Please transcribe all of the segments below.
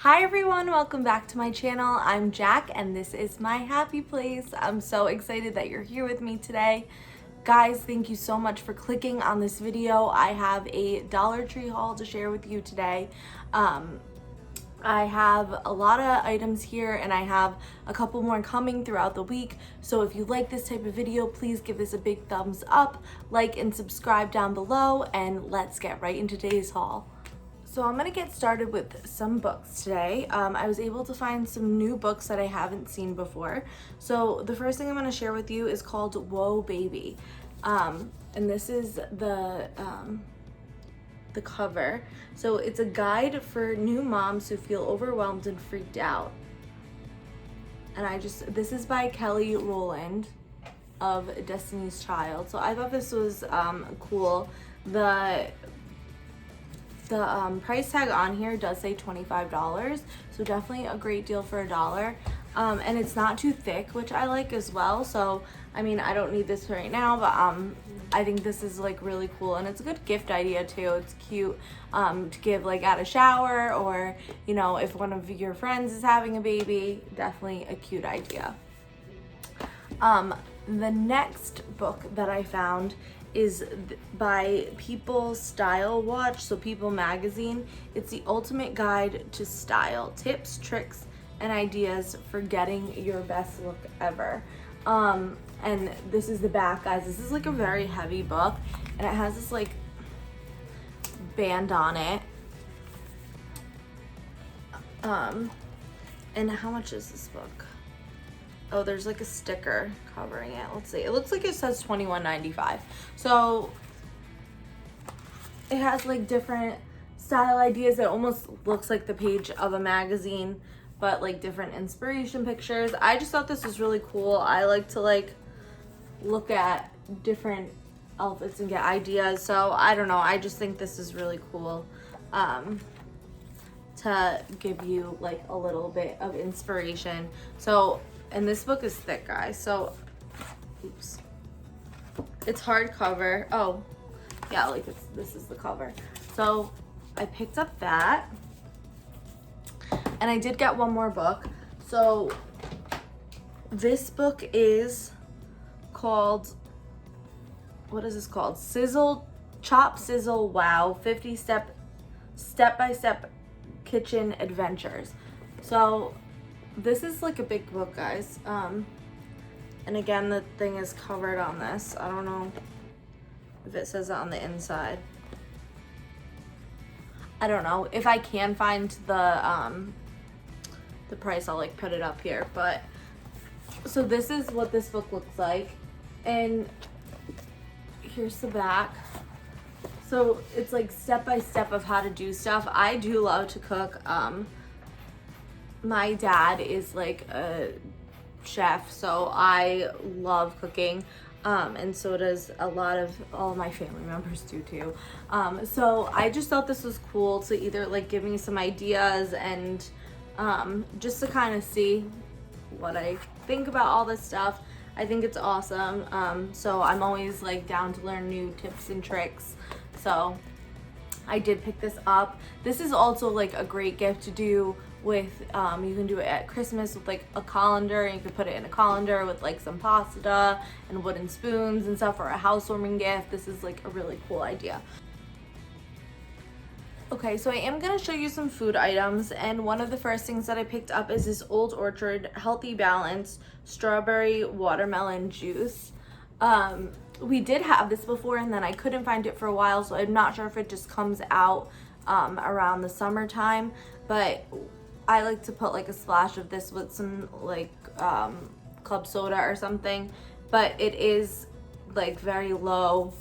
Hi everyone, welcome back to my channel. I'm Jack and this is my happy place. I'm so excited that you're here with me today. Guys, thank you so much for clicking on this video. I have a Dollar Tree haul to share with you today. I have a lot of items here and I have a couple more coming throughout the week. So if you like this type of video, please give this a big thumbs up, like and subscribe down below, and let's get right into today's haul. So I'm gonna get started with some books today. I was able to find some new books that I haven't seen before. So the first thing I'm gonna share with you is called Whoa Baby. And this is the cover. So it's a guide for new moms who feel overwhelmed and freaked out. And this is by Kelly Rowland of Destiny's Child. So I thought this was cool. The price tag on here does say $25, so definitely a great deal for $1. And it's not too thick, which I like as well. So I mean, I don't need this right now, but I think this is like really cool, and it's a good gift idea too. It's cute to give like at a shower, or you know, if one of your friends is having a baby, definitely a cute idea. The next book that I found is by People Style Watch, so People magazine. It's the ultimate guide to style, tips, tricks, and ideas for getting your best look ever. And this is the back, guys. This is like a very heavy book, and it has this like band on it. And how much is this book? Oh, there's like a sticker covering it. Let's see. It looks like it says $21.95. So it has like different style ideas. It almost looks like the page of a magazine, but like different inspiration pictures. I just thought this was really cool. I like to like look at different outfits and get ideas. So I don't know. I just think this is really cool to give you like a little bit of inspiration. So, and this book is thick, guys. So, oops. It's hardcover. Oh, yeah, like this is the cover. So I picked up that. And I did get one more book. So this book is called, what is this called? Chop Sizzle Wow 50 step-by-step kitchen adventures. So this is like a big book, guys. And again, the thing is covered on this. I don't know if it says it on the inside. I don't know. If I can find the price, I'll like put it up here. But so this is what this book looks like, and here's the back. So it's like step by step of how to do stuff. I do love to cook. My dad is like a chef, so I love cooking. And so does all my family members do too. So I just thought this was cool to either like give me some ideas and just to kind of see what I think about all this stuff. I think it's awesome. So I'm always like down to learn new tips and tricks. So I did pick this up. This is also like a great gift to do with, you can do it at Christmas with like a colander, and you can put it in a colander with like some pasta and wooden spoons and stuff for a housewarming gift. This is like a really cool idea. Okay, so I am gonna show you some food items, and one of the first things that I picked up is this Old Orchard Healthy Balance Strawberry Watermelon Juice. We did have this before, and then I couldn't find it for a while, so I'm not sure if it just comes out around the summertime, but I like to put like a splash of this with some like club soda or something. But it is like very low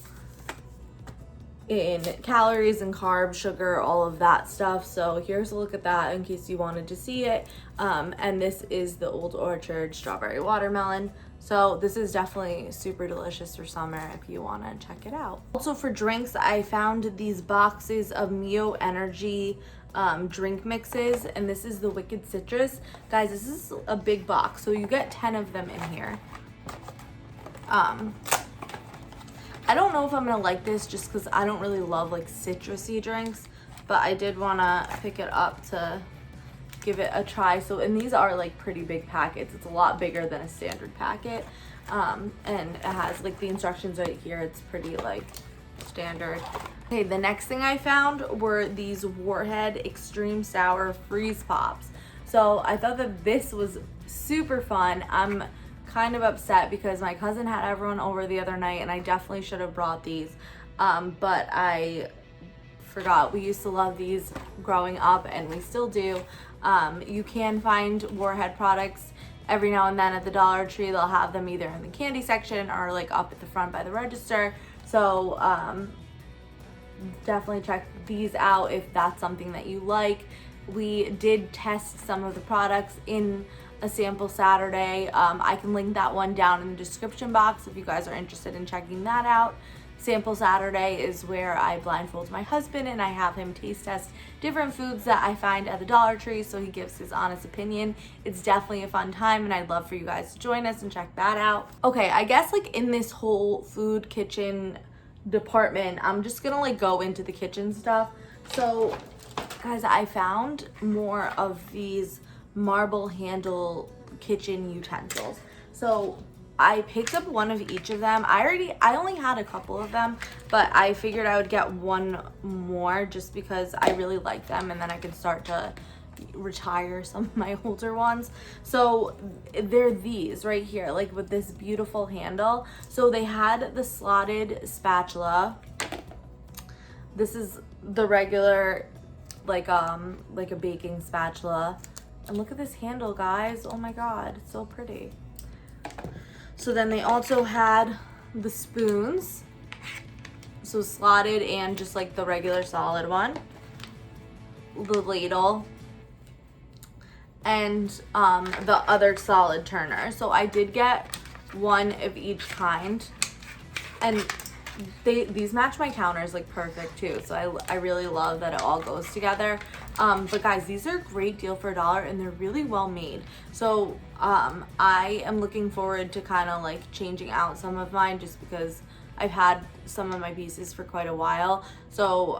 in calories and carbs, sugar, all of that stuff. So here's a look at that in case you wanted to see it. And this is the Old Orchard Strawberry Watermelon. So this is definitely super delicious for summer if you want to check it out. Also for drinks, I found these boxes of Mio Energy drink mixes, and this is the Wicked Citrus. Guys, this is a big box, so you get 10 of them in here. I don't know if I'm gonna like this just because I don't really love like citrusy drinks, but I did want to pick it up to give it a try. So, and these are like pretty big packets. It's a lot bigger than a standard packet. And it has like the instructions right here. It's pretty like standard. Okay, the next thing I found were these Warhead Extreme Sour Freeze Pops. So I thought that this was super fun. I'm kind of upset because my cousin had everyone over the other night and I definitely should have brought these. But I forgot. We used to love these growing up and we still do. You can find Warhead products every now and then at the Dollar Tree. They'll have them either in the candy section or like up at the front by the register. So definitely check these out if that's something that you like. We did test some of the products in a sample Saturday. I can link that one down in the description box if you guys are interested in checking that out. Sample Saturday is where I blindfold my husband and I have him taste test different foods that I find at the Dollar Tree, so he gives his honest opinion. It's definitely a fun time and I'd love for you guys to join us and check that out. Okay, I guess like in this whole food kitchen department, I'm just gonna like go into the kitchen stuff. So guys, I found more of these marble handle kitchen utensils. So I picked up one of each of them. I only had a couple of them, but I figured I would get one more just because I really like them and then I could start to retire some of my older ones. So they're these right here, like with this beautiful handle. So they had the slotted spatula. This is the regular like a baking spatula. And look at this handle, guys. Oh my god, it's so pretty. So then they also had the spoons, so slotted and just like the regular solid one, the ladle, and the other solid turner. So I did get one of each kind, and these match my counters like perfect too. So I really love that it all goes together. But guys, these are a great deal for $1 and they're really well made. So I am looking forward to kind of like changing out some of mine just because I've had some of my pieces for quite a while. So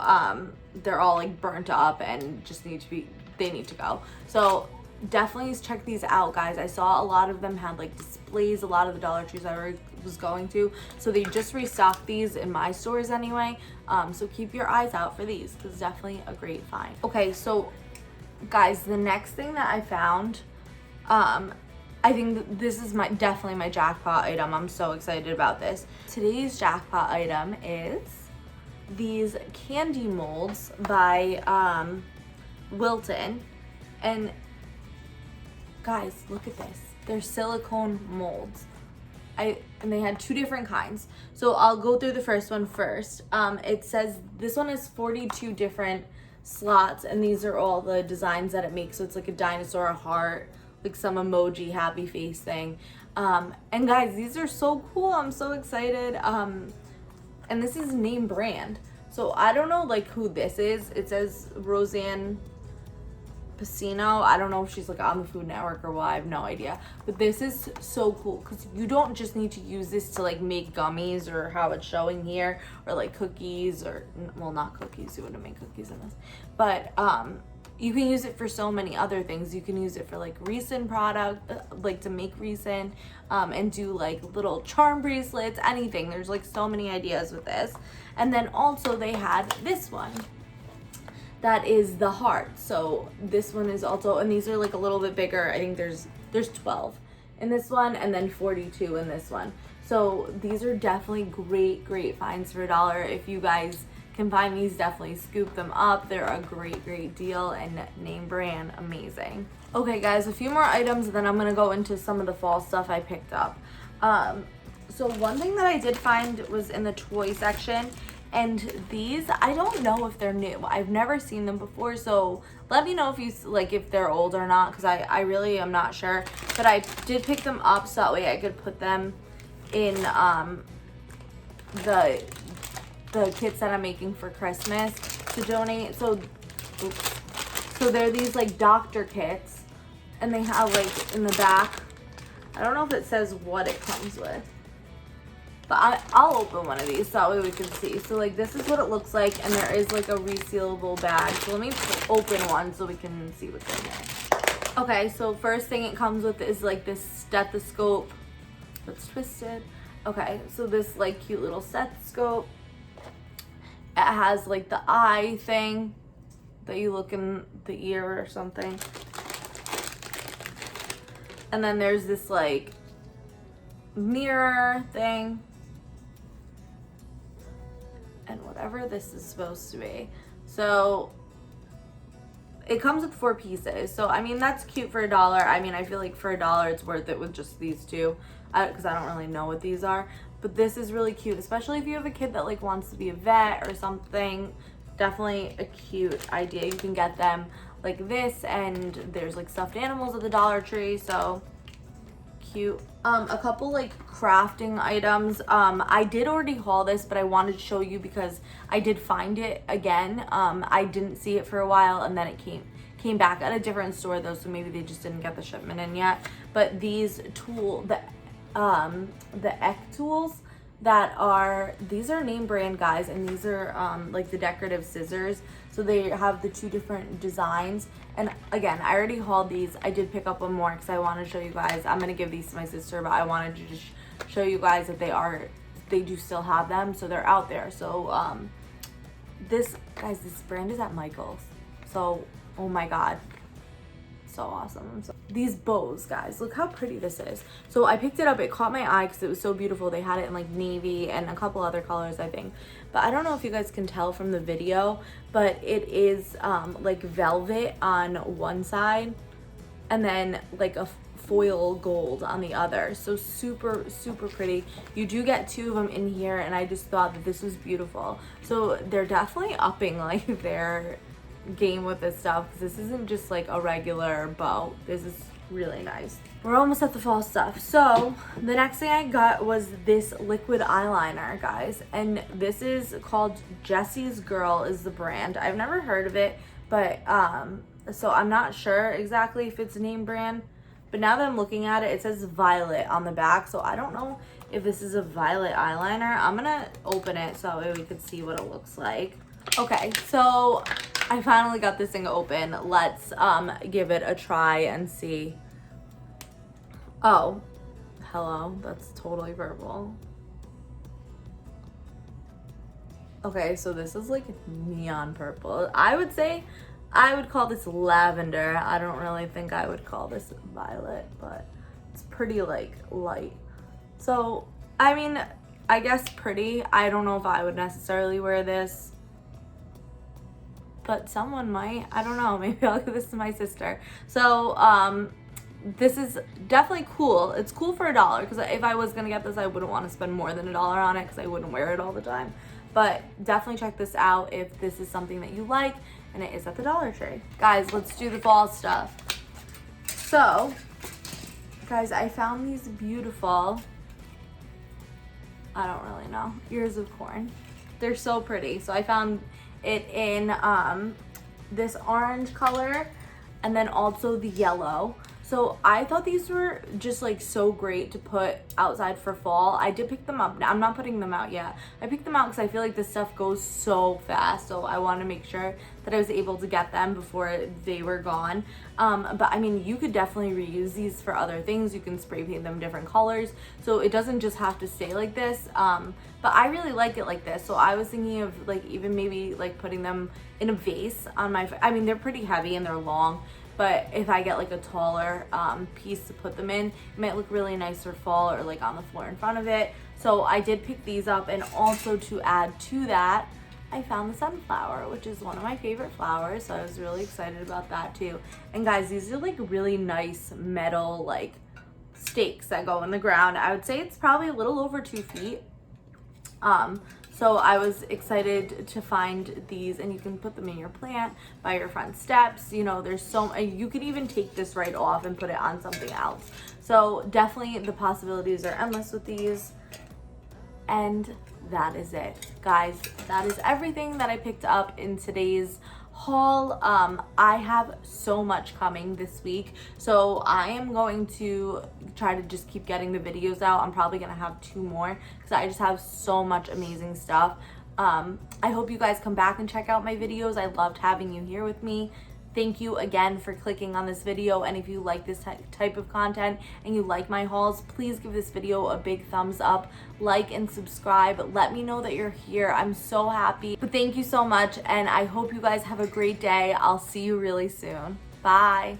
they're all like burnt up and just they need to go. So definitely check these out, guys. I saw a lot of them had like displays, a lot of the Dollar Trees I was going to, so they just restocked these in my stores anyway. So keep your eyes out for these because it's definitely a great find. Okay, so guys, the next thing that I found, I think this is definitely my jackpot item. I'm so excited about this. Today's jackpot item is these candy molds by Wilton. And guys, look at this. They're silicone molds. And they had two different kinds. So I'll go through the first one first. It says this one is 42 different slots, and these are all the designs that it makes. So it's like a dinosaur, a heart, like some emoji, happy face thing. And guys, these are so cool. I'm so excited. And this is name brand. So I don't know like who this is. It says Roseanne Pacino. I don't know if she's like on the Food Network or what. I have no idea. But this is so cool because you don't just need to use this to like make gummies or how it's showing here, or like cookies, or well, not cookies. You wouldn't make cookies in this, but you can use it for so many other things. You can use it for like resin product, like to make resin, and do like little charm bracelets, anything. There's like so many ideas with this. And then also they had this one that is the heart. So this one is also, and these are like a little bit bigger. I think there's 12 in this one and then 42 in this one. So these are definitely great finds for $1. If you guys can find these, definitely scoop them up. They're a great deal and name brand amazing. Okay guys, a few more items and then I'm gonna go into some of the fall stuff I picked up. So one thing that I did find was in the toy section. And these, I don't know if they're new. I've never seen them before, so let me know if you like if they're old or not, because I really am not sure. But I did pick them up so that way I could put them in the kits that I'm making for Christmas to donate. So they're these like doctor kits, and they have like in the back, I don't know if it says what it comes with. But I'll open one of these so that way we can see. So like this is what it looks like, and there is like a resealable bag. So let me open one so we can see what's in here. Okay, so first thing it comes with is like this stethoscope that's twisted. Okay, so this like cute little stethoscope. It has like the eye thing that you look in the ear or something. And then there's this like mirror thing. And whatever this is supposed to be. So it comes with 4 pieces. So I mean, that's cute for $1. I mean, I feel like for $1 it's worth it with just these 2, because I don't really know what these are. But this is really cute, especially if you have a kid that like wants to be a vet or something. Definitely a cute idea. You can get them like this, and there's like stuffed animals at the Dollar Tree, so cute. A couple like crafting items. I did already haul this, but I wanted to show you because I did find it again. I didn't see it for a while, and then it came back at a different store though, so maybe they just didn't get the shipment in yet. But these the Eck tools that are, these are name brand, guys, and these are like the decorative scissors. So they have the 2 different designs. And again, I already hauled these. I did pick up one more because I want to show you guys. I'm going to give these to my sister, but I wanted to just show you guys that they do still have them. So they're out there. So this brand is at Michael's. So, oh my God. So awesome. These bows, guys, look how pretty this is. So I picked it up. It caught my eye because it was so beautiful. They had it in like navy and a couple other colors, I think. But I don't know if you guys can tell from the video, but it is like velvet on one side and then like a foil gold on the other. So super, super pretty. You do get 2 of them in here, and I just thought that this was beautiful. So they're definitely upping like their game with this stuff, because this isn't just like a regular bow. This is really nice. We're almost at the fall stuff. So the next thing I got was this liquid eyeliner, guys, and this is called Jessie's Girl is the brand. I've never heard of it, but so I'm not sure exactly if it's name brand, but now that I'm looking at it, it says violet on the back, so I don't know if this is a violet eyeliner. I'm gonna open it so we could see what it looks like. Okay, so I finally got this thing open. Let's give it a try and see. Oh, hello, that's totally purple. Okay, so this is like neon purple. I would say I would call this lavender. I don't really think I would call this violet, but it's pretty like light. So, I mean, I guess pretty. I don't know if I would necessarily wear this, but someone might. I don't know. Maybe I'll give this to my sister. So, this is definitely cool. It's cool for $1, because if I was gonna get this, I wouldn't want to spend more than $1 on it, because I wouldn't wear it all the time. But definitely check this out if this is something that you like, and it is at the Dollar Tree. Guys, let's do the fall stuff. So, guys, I found these beautiful, I don't really know, ears of corn. They're so pretty. So I found it in this orange color, and then also the yellow. So I thought these were just like so great to put outside for fall. I did pick them up. I'm not putting them out yet. I picked them out because I feel like this stuff goes so fast. So I want to make sure that I was able to get them before they were gone. But I mean, you could definitely reuse these for other things. You can spray paint them different colors. So it doesn't just have to stay like this. But I really like it like this. So I was thinking of like even maybe like putting them in a vase on my, I mean, they're pretty heavy and they're long. But if I get like a taller piece to put them in, it might look really nice for fall or like on the floor in front of it. So I did pick these up, and also to add to that, I found the sunflower, which is one of my favorite flowers. So I was really excited about that too. And guys, these are like really nice metal like stakes that go in the ground. I would say it's probably a little over 2 feet. So I was excited to find these, and you can put them in your plant by your front steps. You know, there's so, you could even take this right off and put it on something else. So definitely the possibilities are endless with these. And that is it, guys. That is everything that I picked up in today's haul. I have so much coming this week, so I am going to try to just keep getting the videos out. I'm probably gonna have 2 more because I just have so much amazing stuff. I hope you guys come back and check out my videos. I loved having you here with me. Thank you again for clicking on this video, and if you like this type of content and you like my hauls, please give this video a big thumbs up, like and subscribe. Let me know that you're here. I'm so happy. But thank you so much, and I hope you guys have a great day. I'll see you really soon. Bye.